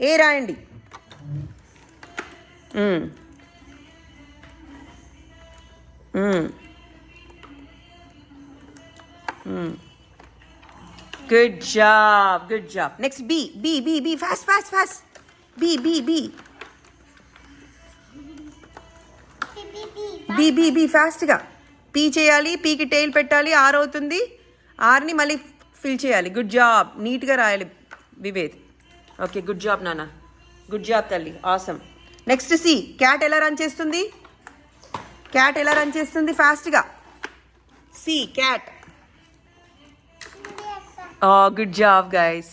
ఏ రాయండి. Good job, good job. Next B, B, B, B, fast, fast, fast. B, B, B. B, B, B, fastగా. P చేయాలి, Pకి tile పెట్టాలి, R అవుతుంది. Rని మళ్ళీ fill చేయాలి. Good job, నీట్గా రాయాలి వివేద్. ఓకే, గుడ్ జాబ్ నాన్న, గుడ్ జాబ్ తల్లి, ఆసమ్. నెక్స్ట్ సి, క్యాట్ ఎలా రన్ చేస్తుంది? క్యాట్ ఎలా రన్ చేస్తుంది ఫాస్ట్గా? C, cat. Good job guys,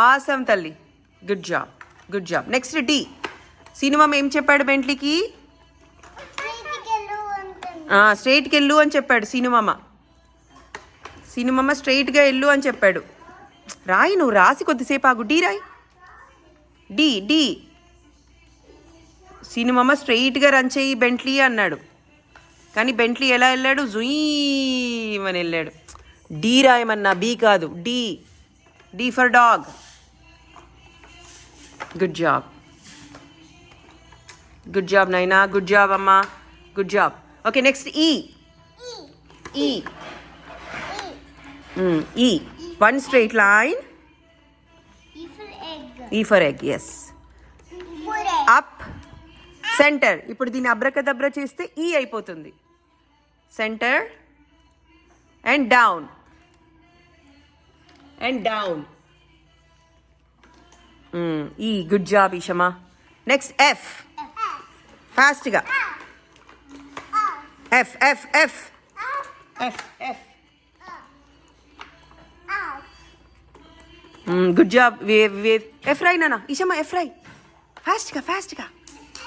awesome తల్లి, good job, good job. Next D, cinema ఏం చెప్పాడు బెంట్లీకి? స్ట్రైట్కి వెళ్ళు అని చెప్పాడు సినిమామ. సినిమామ స్ట్రైట్గా వెళ్ళు అని చెప్పాడు. రాయి, నువ్వు రాసి కొద్దిసేపు ఆగు. డి రాయి. D, D. సినిమామ స్ట్రైట్గా రన్ చేయి బెంట్లీ అన్నాడు, కానీ బెంట్లీ ఎలా వెళ్ళాడు? జుయీమని వెళ్ళాడు. డి రాయమన్నా, బి కాదు. D, D for dog. Good job, good job Naina, good job అమ్మా, good job. Okay, next E. E, E. One straight line. E for egg, yes. Up, centre. ఇప్పుడు దీన్ని అబ్రకదబ్ర చేస్తే ఈ అయిపోతుంది. Centre and down, and down. E, good job Ishama. Next F, ఫాస్ట్గా. F, F, F, F, F. Good job Vivek. F రాయి నాన్న, Ishama F రాయి, ఫాస్ట్గా, ఫాస్ట్గా.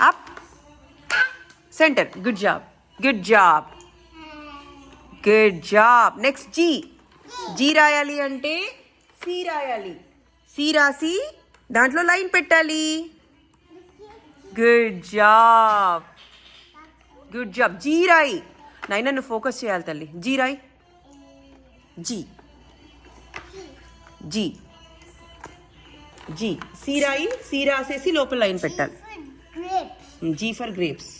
Up, centre. Good job, good job, good job. Next G. G రాయాలి అంటే C రాయాలి. C రాసి దాంట్లో లైన్ పెట్టాలి. Good job, good job. G రాయి నైనా, నువ్వు ఫోకస్ చేయాలి తల్లి. జీ రాయి. G, G, G. సి రాయి, సి రాసేసి లోపల లైన్ పెట్టాలి. G for grapes.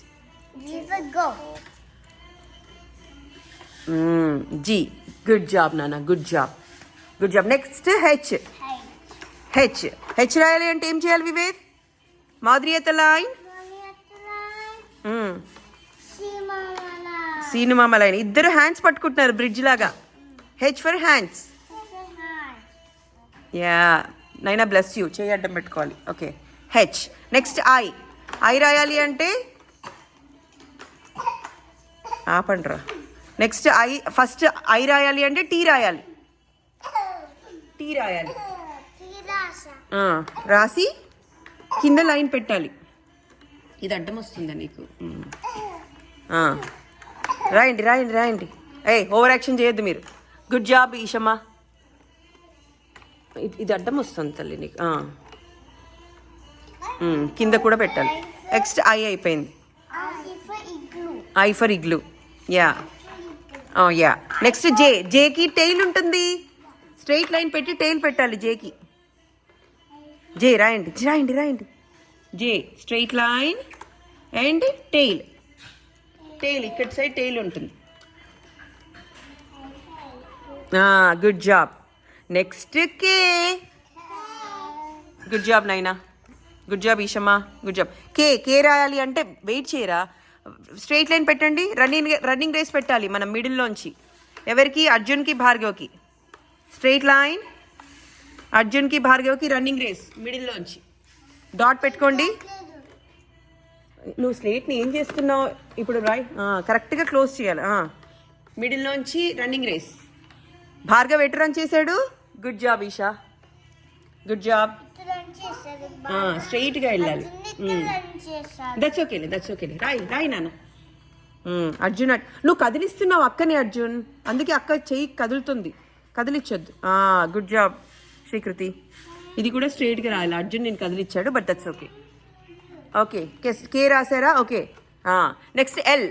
G, good job నాన్న, good job, good job. Next H. H, H రాయాలి అంటే ఏం చేయాలి వివేక్? మాధుర్యత లైన్, సీనుమామ లైన్. ఇద్దరు హ్యాండ్స్ పట్టుకుంటున్నారు బ్రిడ్జ్ లాగా. H for hands. యా నైనా, బ్లెస్ యూ. చేయి అడ్డం పెట్టుకోవాలి. Okay, H. Next I. I రాయాలి అంటే ఆపండ్రా. నెక్స్ట్ ఐ, ఫస్ట్ ఐ రాయాలి అంటే టీ రాయాలి. టీ రాయాలి, రాసి కింద లైన్ పెట్టాలి. ఇది అడ్డం వస్తుందా నీకు? రాయండి, రాయండి, రాయండి. ఓవర్ యాక్షన్ చేయొద్దు మీరు. గుడ్ జాబ్ ఈషమ్మా. ఇది అడ్డం వస్తుంది తల్లి నీకు. కింద కూడా పెట్టాలి. నెక్స్ట్ ఐ అయిపోయింది. I for igloo. Yeah, yeah. Next J. జేకి టెయిల్ ఉంటుంది. స్ట్రైట్ లైన్ పెట్టి టెయిల్ పెట్టాలి జేకి. జే రాయండి, రాయండి, రాయండి. J, straight line and tail. Tail ఇక్కడ సైడ్ టెయిల్ ఉంటుంది. Good job. Next K. Good job Naina, good job ఈషమ్మా, గుడ్ జాబ్. కే. కే రాయాలి అంటే వెయిట్ చేయరా, స్ట్రైట్ లైన్ పెట్టండి. రన్నింగ్ రేస్ పెట్టాలి మనం మిడిల్లోంచి. ఎవరికి? అర్జున్కి, భార్గవ్కి. స్ట్రైట్ లైన్, అర్జున్కి, భార్గవ్కి రన్నింగ్ రేస్ మిడిల్లోంచి. డాట్ పెట్టుకోండి. నువ్వు స్లేట్ని ఏం చేస్తున్నావు ఇప్పుడు? రాయ్, కరెక్ట్గా క్లోజ్ చేయాలి. మిడిల్లోంచి రన్నింగ్ రేస్. భార్గవ్ ఎటు రన్ చేశాడు? Good job Esha, good job. స్ట్రైట్గా వెళ్ళాలి. దట్స్ ఓకేలే, దట్స్ ఓకేలే. రాయి, రాయి నాన్న. అర్జున్, నువ్వు కదిలిస్తున్నావు అక్కని అర్జున్, అందుకే అక్క చెయ్యి కదులుతుంది, కదిలిచ్చొద్దు. Good job Srikriti. ఇది కూడా స్ట్రైట్గా రాయాలి. అర్జున్ నేను కదిలిచ్చాడు, but that's okay. Okay, K రాసారా? Okay. Next L.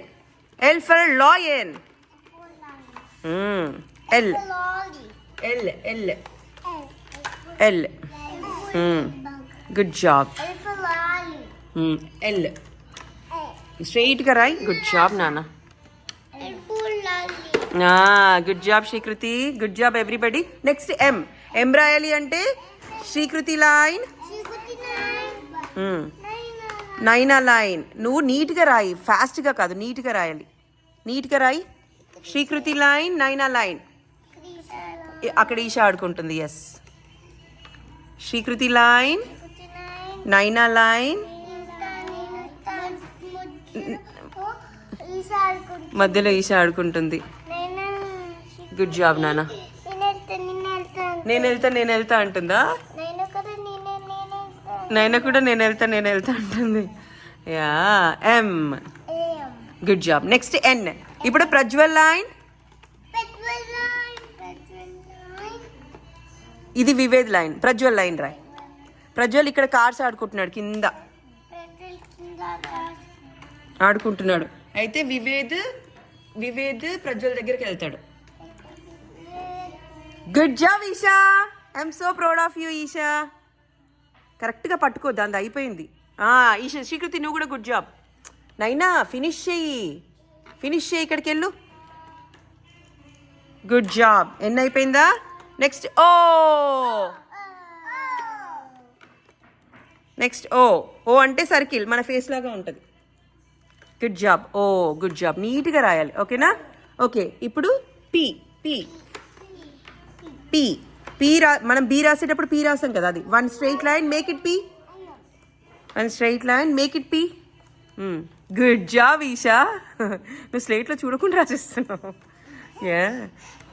L for lion. L, L, L, L. Good job. L స్ట్రైట్గా రాయి. గుడ్ జాబ్ నాన్న. Good job Srikriti. Good job everybody. Next M. M రాయాలి అంటే శ్రీకృతి లైన్, నైనా లైన్. నువ్వు నీట్గా రాయి, ఫాస్ట్గా కాదు, నీట్గా రాయాలి. నీట్గా రాయి. శ్రీకృతి లైన్, నైనా లైన్. అక్కడ ఈషా ఆడుకుంటుంది. ఎస్. శ్రీకృతి లైన్, నైనా లైన్, మధ్యలో ఈషా ఆడుకుంటుంది. గుడ్ జాబ్ నాన్న. నేను వెళ్తా అంటుందా? నైనా కూడా నేను వెళ్తా అంటుంది. Yeah. M. Good job. Next N. ఇప్పుడు ప్రజ్వల్ లైన్, ఇది వివేద్ లైన్. ప్రజ్వల్ లైన్ రాయ్. ప్రజ్వల్ ఇక్కడ కార్స్ ఆడుకుంటున్నాడు, కింద ఆడుకుంటున్నాడు. అయితే వివేద్ ప్రజ్వల్ దగ్గరికి వెళ్తాడు. Good job Esha. I'm so proud of you Esha. కరెక్ట్గా పట్టుకో, దాని అయిపోయింది. ఈషా. శ్రీకృతి నువ్వు కూడా గుడ్ జాబ్. నైనా ఫినిష్ చెయ్యి, ఇక్కడికి వెళ్ళు. Good job. ఎన్ని అయిపోయిందా? నెక్స్ట్ ఓ. ఓ అంటే సర్కిల్, మన ఫేస్ లాగా ఉంటుంది. Good job. O good job. నీట్గా రాయాలి, ఓకేనా? ఓకే. ఇప్పుడు పి. మనం బి రాసేటప్పుడు పి రాసాం కదా, అది. One straight line, make it P. Good job Esha. నువ్వు స్లేట్లో చూడకుండా రాసేస్తున్నావు.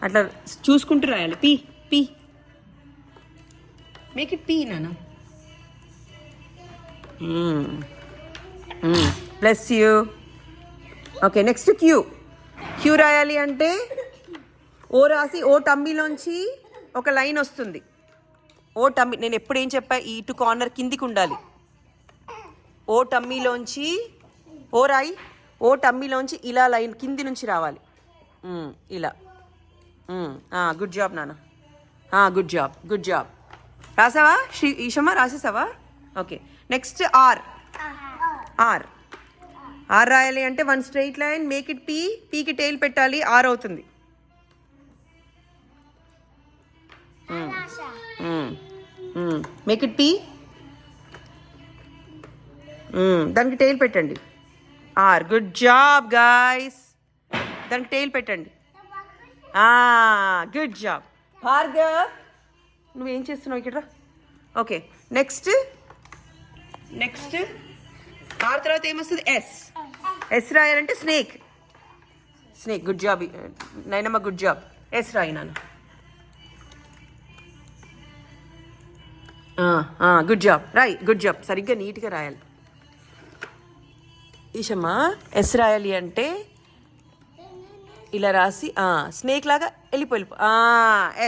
అట్లా చూసుకుంటూ రాయాలి. పి. మేక్ ఇట్ పి నాన్న. Bless you. Okay. Next Q రాయాలి అంటే ఓ రాసి, ఓ టమ్మీలోంచి ఒక లైన్ వస్తుంది. ఓ టమ్మీ, నేను ఎప్పుడు ఏం చెప్పా, ఈ ఇటు కార్నర్ కిందికి ఉండాలి. ఓ టమ్మీలోంచి ఓ రాయి. ఓ టమ్మీలోంచి ఇలా లైన్ కింది నుంచి రావాలి, ఇలా. గుడ్ జాబ్ నాన్న. Good job. రాసావా ఈషమ్మ? రాసేసావా? ఓకే. నెక్స్ట్ ఆర్ రాయాలి అంటే one straight line, make it P. పీకి టైల్ పెట్టాలి, ఆర్ అవుతుంది. Make it P. దానికి టైల్ పెట్టండి. ఆర్. Good job guys. దానికి టైల్ పెట్టండి. Good job. భార్గవ్ నువ్వేం చేస్తున్నావు ఇక్కడ? ఓకే. నెక్స్ట్ ఆర్ తర్వాత ఏమొస్తుంది? ఎస్ రాయాలంటే స్నేక్. గుడ్ జాబ్ నైనమ్మ. Good job. ఎస్ రాయి నాన్న. Good job. Good job. సరిగ్గా నీట్గా రాయాలి ఈషమ్మ. ఎస్ రాయాలి అంటే ఇలా రాసి స్నేక్ లాగా వెళ్ళిపో.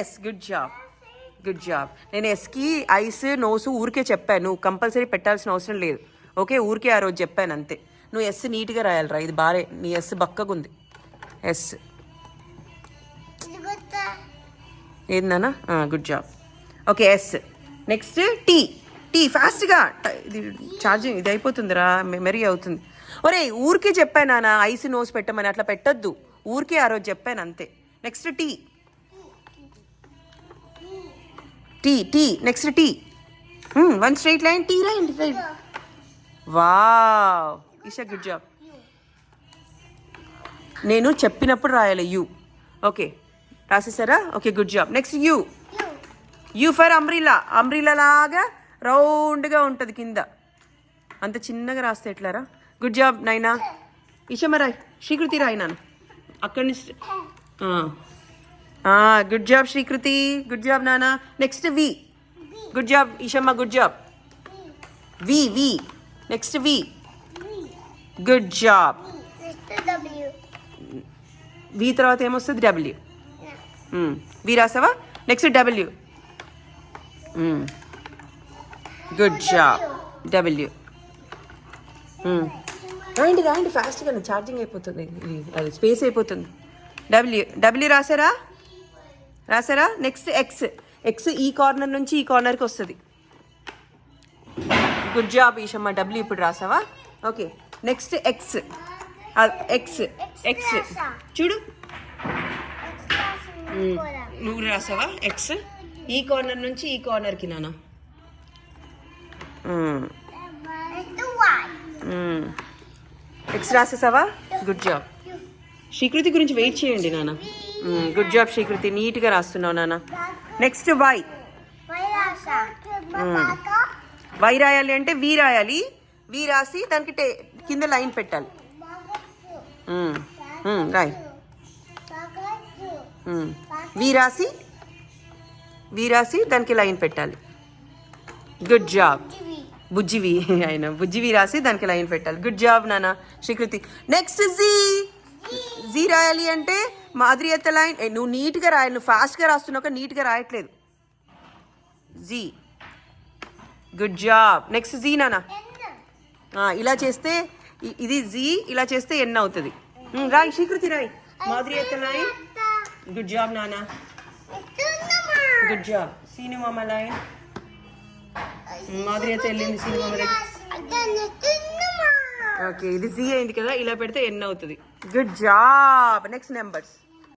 ఎస్. Good job. నేను ఎస్కి ఐస్, నోసు ఊరికే చెప్పాను, కంపల్సరీ పెట్టాల్సిన అవసరం లేదు. ఓకే, ఊరికే ఆ రోజు చెప్పాను అంతే. నువ్వు ఎస్ నీట్గా రాయాలిరా. ఇది బాగా, నీ ఎస్ బక్కగుంది. ఎస్ ఏందన్నా? Good job. Okay. S. Next T. ఫాస్ట్గా. ఇది ఛార్జింగ్ ఇది అయిపోతుందిరా, మెమరీ అవుతుంది. ఒరే ఊరికే చెప్పాను నాన్న ఐస్, నోస్ పెట్టమని, అట్లా పెట్టద్దు. ఊరికే ఆ రోజు చెప్పాను అంతే. Next T. Next T. One straight line, T రాయండి. Wow Isha, good job. నేను చెప్పినప్పుడు రాయాలి యూ. ఓకే, రాసేసారా? Okay, good job. Next U for umbrella లాగా రౌండ్గా ఉంటుంది కింద. అంత చిన్నగా రాస్తే ఎట్లారా? గుడ్ జాబ్ నైనా. ఈషమ్మ రాయ్. శ్రీకృతి రాయి నాన్న అక్కడి నుంచి. Good job Srikriti. Good job నాన్న. Next V. గుడ్ జాబ్ ఈషమ్మ. Good job. V. Next V. Good job. V తర్వాత ఏమొస్తుంది? డబ్ల్యూ. వి రాసావా? Next W. Good job. W. రాయండి ఫాస్ట్గా, ఛార్జింగ్ అయిపోతుంది, అది స్పేస్ అయిపోతుంది. డబ్ల్యూ రాసారా? Next X. ఈ కార్నర్ నుంచి ఈ కార్నర్కి వస్తుంది. గుడ్ జాబ్ ఈషమ్మ. డబ్ల్యూ ఇప్పుడు రాసావా? Okay, next X. X X చూడు, నువ్వు రాసావా ఎక్స్? ఈ కార్నర్ నుంచి ఈ కార్నర్కి నాన్న. ఎక్స్ రాసేసావా? Good job. శ్రీకృతి గురించి వెయిట్ చేయండి నాన్న. గుడ్ జాబ్ శ్రీకృతి, నీట్గా రాస్తున్నావు నాన్న. Next why. వై రాయాలి అంటే వి రాయాలి. వి రాసి దానికి కింద లైన్ పెట్టాలి. రాయ్. వి రాసి దానికి లైన్ పెట్టాలి. Good job. బుజ్జివి ఆయన బుజ్జివి రాసి దానికి లైన్ పెట్టాలి. గుడ్ జాబ్ నాన్న శ్రీకృతి. Next G. జీ రాయాలి అంటే మాదిరి ఎత్త లైన్. నువ్వు నీట్గా రాయాలి, నువ్వు ఫాస్ట్గా రాస్తున్నావు, నీట్గా రాయట్లేదు. G. Good job. Next G నాన్న. ఇలా చేస్తే ఇది జీ, ఇలా చేస్తే ఎన్ అవుతుంది. రాయ్ శ్రీకృతి, రాయ్ మాదిరి ఎత్త లైన్. గుడ్ జాబ్ నాన్న. Good job. Cinema line. మాదిరి అయితే వెళ్ళింది సినిమా దగ్గర. ఓకే, ఇది జీ అయింది కదా, ఇలా పెడితే ఎన్ అవుతుంది. Good job. Next numbers.